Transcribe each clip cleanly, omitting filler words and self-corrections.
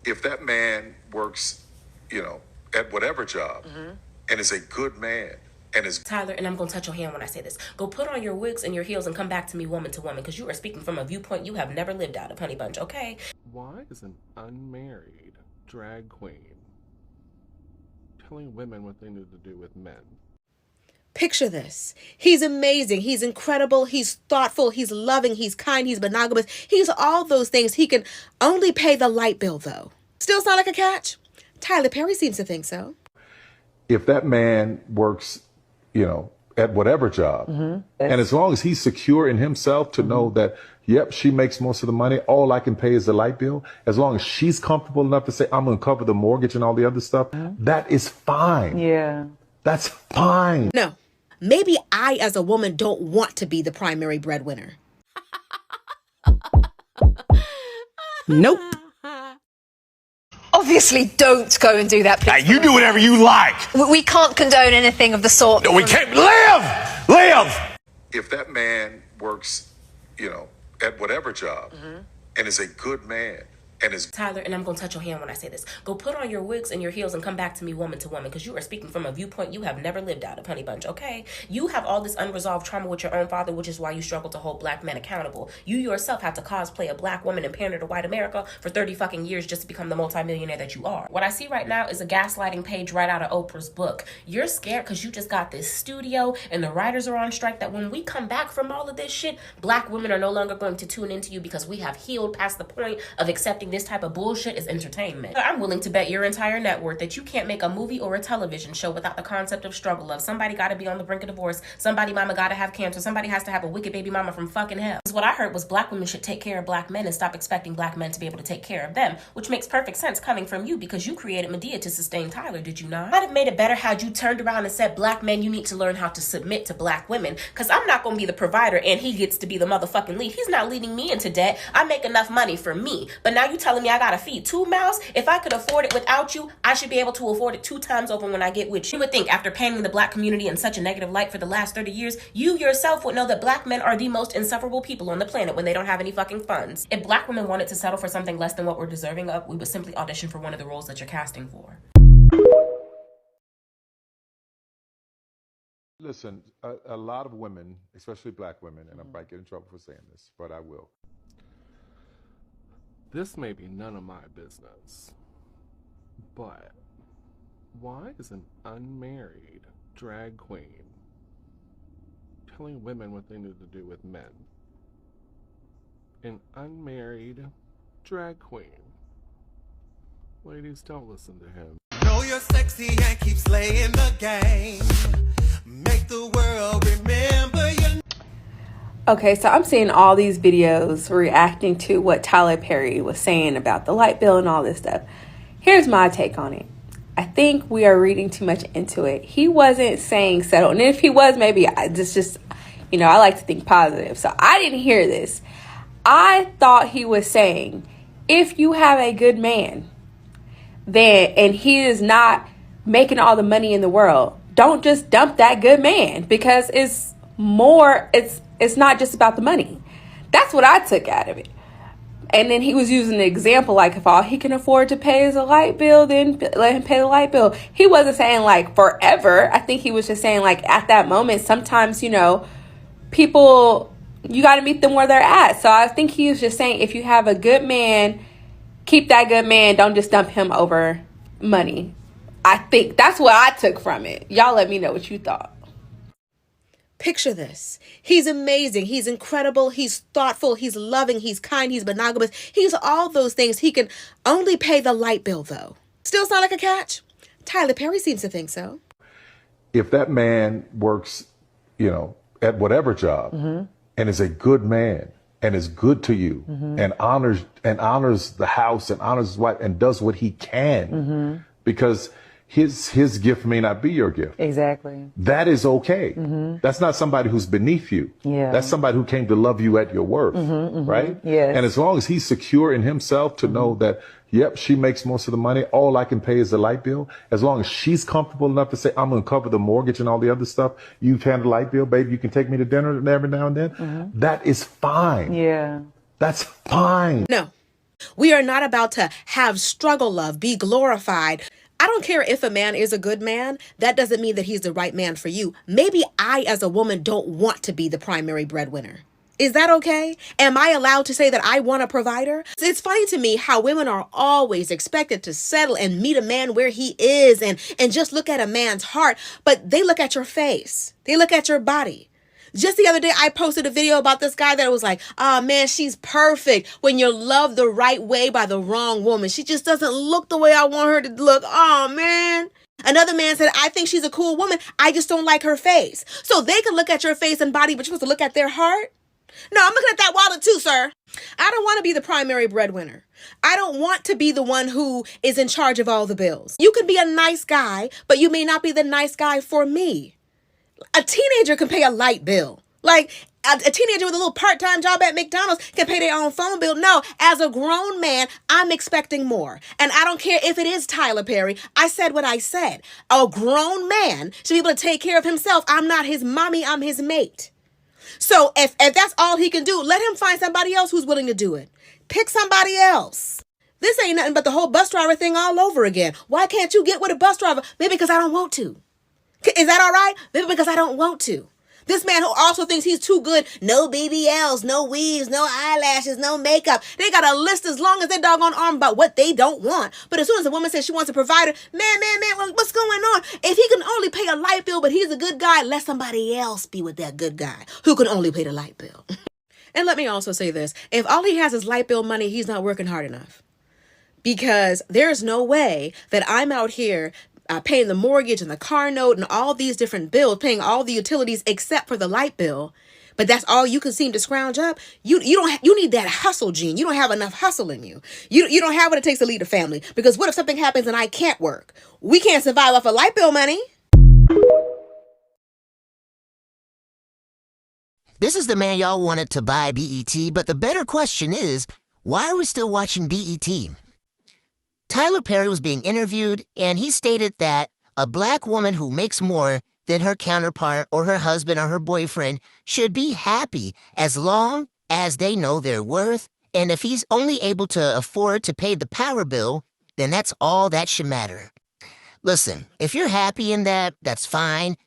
if that man works, at whatever job and is a good man and is Tyler, and I'm going to touch your hand when I say this. Go put on your wigs and your heels and come back to me woman to woman, because you are speaking from a viewpoint you have never lived out of, honey bunch, okay? Why is an unmarried drag queen telling women what they need to do with men? Picture this. He's amazing. He's incredible. He's thoughtful. He's loving. He's kind. He's monogamous. He's all those things. He can only pay the light bill, though. Still sound like a catch? Tyler Perry seems to think so. if that man works, at whatever job, and as long as he's secure in himself to know that, yep, she makes most of the money, all I can pay is the light bill, as long as she's comfortable enough to say, I'm going to cover the mortgage and all the other stuff, that is fine. Yeah. That's fine. No, maybe I, as a woman, don't want to be the primary breadwinner. Nope. Obviously, don't go and do that, please. Hey, you do whatever you like. We can't condone anything of the sort. No, we can't. Live! If that man works, at whatever job and is a good man and is Tyler, and I'm going to touch your hand when I say this. Go put on your wigs and your heels and come back to me woman to woman, because you are speaking from a viewpoint you have never lived out of, honey bunch, okay? You have all this unresolved trauma with your own father, which is why you struggle to hold black men accountable. You yourself have to cosplay a black woman and pander to white America for 30 fucking years just to become the multimillionaire that you are. What I see right now is a gaslighting page right out of Oprah's book. You're scared because you just got this studio and the writers are on strike that when we come back from all of this shit, black women are no longer going to tune into you because we have healed past the point of accepting this type of bullshit as entertainment. I'm willing to bet your entire net worth that you can't make a movie or a television show without the concept of struggle of somebody gotta be on the brink of divorce, somebody mama gotta have cancer, somebody has to have a wicked baby mama from fucking hell. What I heard was black women should take care of black men and stop expecting black men to be able to take care of them, which makes perfect sense coming from you because you created Medea to sustain Tyler, did you not? I'd have made it better had you turned around and said, black men, you need to learn how to submit to black women, because I'm not gonna be the provider and he gets to be the motherfucking lead. He's not leading me into debt. I make enough money for me, but now you telling me I gotta feed 2 mouths? If I could afford it without you, I should be able to afford it 2 times over when I get with you. You would think after painting the black community in such a negative light for the last 30 years, you yourself would know that black men are the most insufferable people on the planet when they don't have any fucking funds. If black women wanted to settle for something less than what we're deserving of, we would simply audition for one of the roles that you're casting for. Listen, a lot of women, especially black women, and I might get in trouble for saying this, but I will. This may be none of my business, but why is an unmarried drag queen telling women what they need to do with men? An unmarried drag queen. Ladies, don't listen to him. Know you're sexy and keep slaying the game. Make the world remember your... Okay, so I'm seeing all these videos reacting to what Tyler Perry was saying about the light bill and all this stuff. Here's my take on it. I think we are reading too much into it. He wasn't saying settle. And if he was, maybe I like to think positive. So I didn't hear this. I thought he was saying, if you have a good man, and he is not making all the money in the world, don't just dump that good man, because it's not just about the money. That's what I took out of it. And then he was using an example, like if all he can afford to pay is a light bill, then let him pay the light bill. He wasn't saying like forever. I think he was just saying like at that moment, sometimes, people, you got to meet them where they're at. So I think he was just saying, if you have a good man, keep that good man. Don't just dump him over money. I think that's what I took from it. Y'all let me know what you thought. Picture this. He's amazing. He's incredible. He's thoughtful. He's loving. He's kind. He's monogamous. He's all those things. He can only pay the light bill, though. Still sound like a catch? Tyler Perry seems to think so. If that man works, at whatever job and is a good man and is good to you and honors the house and honors his wife and does what he can, because his gift may not be your gift. Exactly. That is okay. That's not somebody who's beneath you. Yeah. That's somebody who came to love you at your worth, right? Yes. And as long as he's secure in himself to know that, yep, she makes most of the money, all I can pay is the light bill, as long as she's comfortable enough to say, I'm going to cover the mortgage and all the other stuff, you pay the light bill, baby, you can take me to dinner every now and then, that is fine. Yeah. That's fine. No, We are not about to have struggle love, be glorified. I don't care if a man is a good man. That doesn't mean that he's the right man for you. Maybe I, as a woman, don't want to be the primary breadwinner. Is that okay? Am I allowed to say that I want a provider? It's funny to me how women are always expected to settle and meet a man where he is and just look at a man's heart, but they look at your face. They look at your body. Just the other day, I posted a video about this guy that was like, oh man, she's perfect when you're loved the right way by the wrong woman. She just doesn't look the way I want her to look. Oh man. Another man said, I think she's a cool woman. I just don't like her face. So they can look at your face and body, but you're supposed to look at their heart? No, I'm looking at that wallet too, sir. I don't want to be the primary breadwinner. I don't want to be the one who is in charge of all the bills. You can be a nice guy, but you may not be the nice guy for me. A teenager can pay a light bill. Like a teenager with a little part-time job at McDonald's can pay their own phone bill. No, as a grown man, I'm expecting more. And I don't care if it is Tyler Perry. I said what I said. A grown man should be able to take care of himself. I'm not his mommy, I'm his mate. So if that's all he can do, let him find somebody else who's willing to do it. Pick somebody else. This ain't nothing but the whole bus driver thing all over again. Why can't you get with a bus driver? Maybe because I don't want to. Is that all right? Maybe because I don't want to. This man who also thinks he's too good, no BBLs, no weaves, no eyelashes, no makeup. They got a list as long as their doggone arm about what they don't want. But as soon as a woman says she wants a provider, man, what's going on? If he can only pay a light bill, but he's a good guy, let somebody else be with that good guy who can only pay the light bill. And let me also say this. If all he has is light bill money, he's not working hard enough. Because there's no way that I'm out here paying the mortgage and the car note and all these different bills, paying all the utilities except for the light bill. But that's all you can seem to scrounge up. You need that hustle gene. You don't have enough hustle in you. You don't have what it takes to lead a family. Because what if something happens and I can't work? We can't survive off of light bill money. This is the man y'all wanted to buy BET, but the better question is, why are we still watching BET? Tyler Perry was being interviewed, and he stated that a black woman who makes more than her counterpart or her husband or her boyfriend should be happy as long as they know their worth, and if he's only able to afford to pay the power bill, then that's all that should matter. Listen, if you're happy in that, that's fine,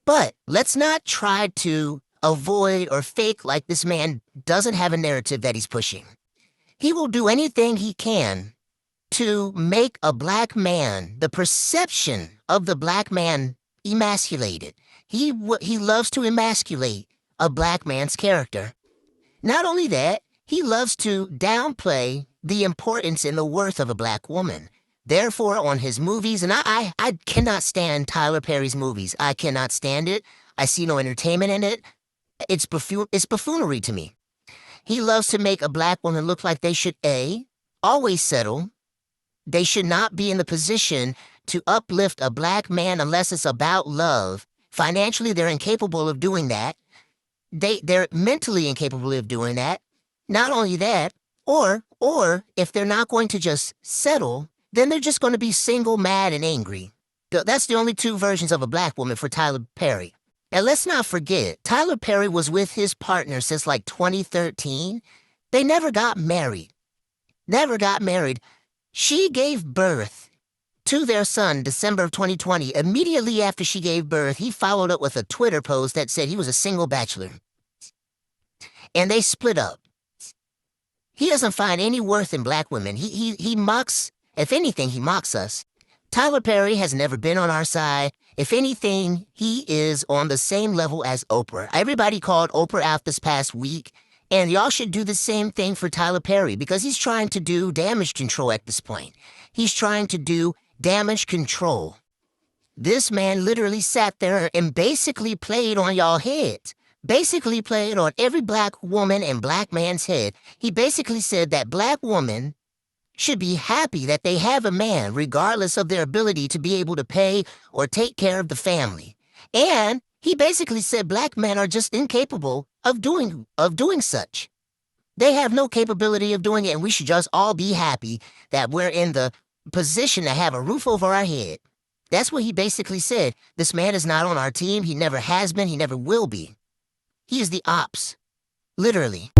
but let's not try to avoid or fake like this man doesn't have a narrative that he's pushing. He will do anything he can to make a black man, the perception of the black man, emasculated. He loves to emasculate a black man's character. Not only that, he loves to downplay the importance and the worth of a black woman. Therefore, on his movies, and I cannot stand Tyler Perry's movies. I cannot stand it. I see no entertainment in it. It's buffoonery to me. He loves to make a black woman look like they should, A, always settle. They should not be in the position to uplift a black man unless it's about love. Financially, they're incapable of doing that. They're mentally incapable of doing that. Not only that, or if they're not going to just settle, then they're just going to be single, mad, and angry. That's the only two versions of a black woman for Tyler Perry. And let's not forget, Tyler Perry was with his partner since like 2013. They never got married. Never got married. She gave birth to their son December of 2020. Immediately after she gave birth, he followed up with a Twitter post that said he was a single bachelor. And they split up. He doesn't find any worth in black women. He mocks, if anything, he mocks us. Tyler Perry has never been on our side. If anything, he is on the same level as Oprah. Everybody called Oprah out this past week. And y'all should do the same thing for Tyler Perry because he's trying to do damage control at this point. He's trying to do damage control. This man literally sat there and basically played on y'all heads. Basically played on every black woman and black man's head. He basically said that black women should be happy that they have a man regardless of their ability to be able to pay or take care of the family. And he basically said black men are just incapable of doing such. They have no capability of doing it, and we should just all be happy that we're in the position to have a roof over our head. That's what he basically said. This man is not on our team. He never has been. He never will be. He is the ops. Literally.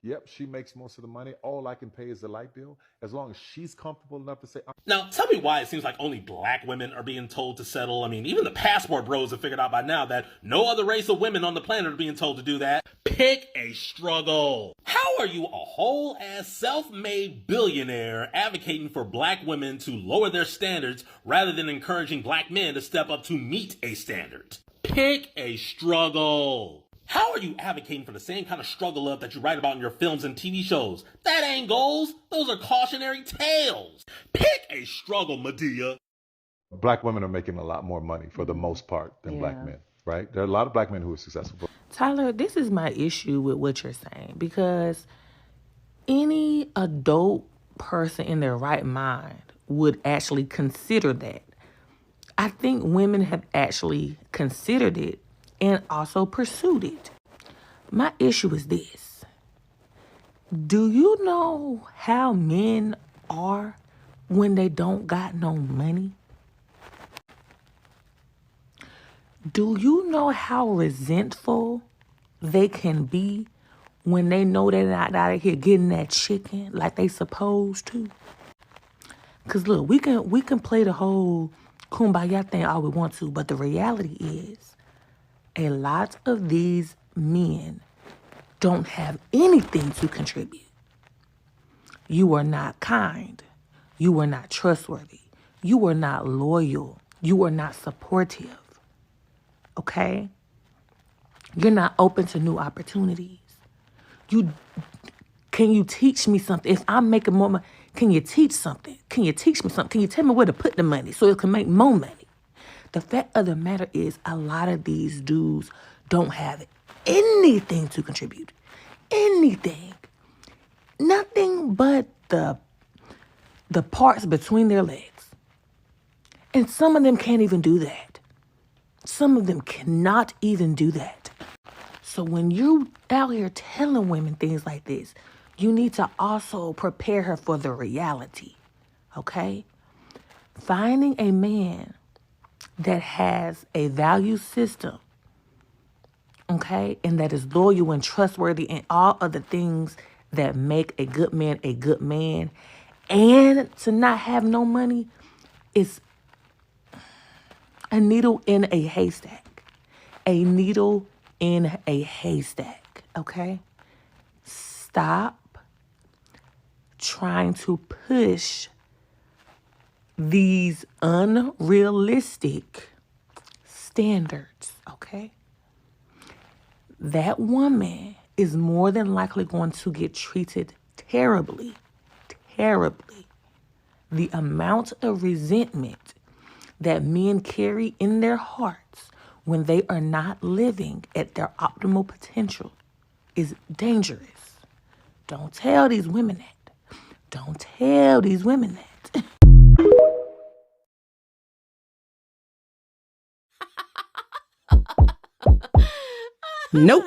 yep, she makes most of the money. All I can pay is the light bill. As long as she's comfortable enough to say, Now, tell me why it seems like only black women are being told to settle. I mean, even the passport bros have figured out by now that no other race of women on the planet are being told to do that. Pick a struggle. How are you, a whole-ass self-made billionaire, advocating for black women to lower their standards rather than encouraging black men to step up to meet a standard? Pick a struggle. How are you advocating for the same kind of struggle up that you write about in your films and TV shows? That ain't goals. Those are cautionary tales. Pick a struggle, Madea. black women are making a lot more money for the most part than black men, right? There are a lot of black men who are successful. Tyler, this is my issue with what you're saying, because any adult person in their right mind would actually consider that. I think women have actually considered it and also pursued it. My issue is this. Do you know how men are when they don't got no money? Do you know how resentful they can be when they know they're not out of here getting that chicken like they supposed to? Because look, we can play the whole kumbaya thing all we want to, but the reality is a lot of these men don't have anything to contribute. You are not kind. You are not trustworthy. You are not loyal. You are not supportive. Okay? You're not open to new opportunities. Can you teach me something? If I'm making more money, can you teach something? Can you teach me something? Can you tell me where to put the money so it can make more money? The fact of the matter is a lot of these dudes don't have anything to contribute. Anything. Nothing but the parts between their legs. And some of them can't even do that. Some of them cannot even do that. So when you out here telling women things like this, you need to also prepare her for the reality, okay? Finding a man that has a value system, okay, and that is loyal and trustworthy and all other things that make a good man, and to not have no money is a needle in a haystack. A needle in a haystack, okay? Stop trying to push these unrealistic standards, okay? That woman is more than likely going to get treated terribly, terribly. The amount of resentment that men carry in their hearts when they are not living at their optimal potential is dangerous. Don't tell these women that. Don't tell these women that. Nope.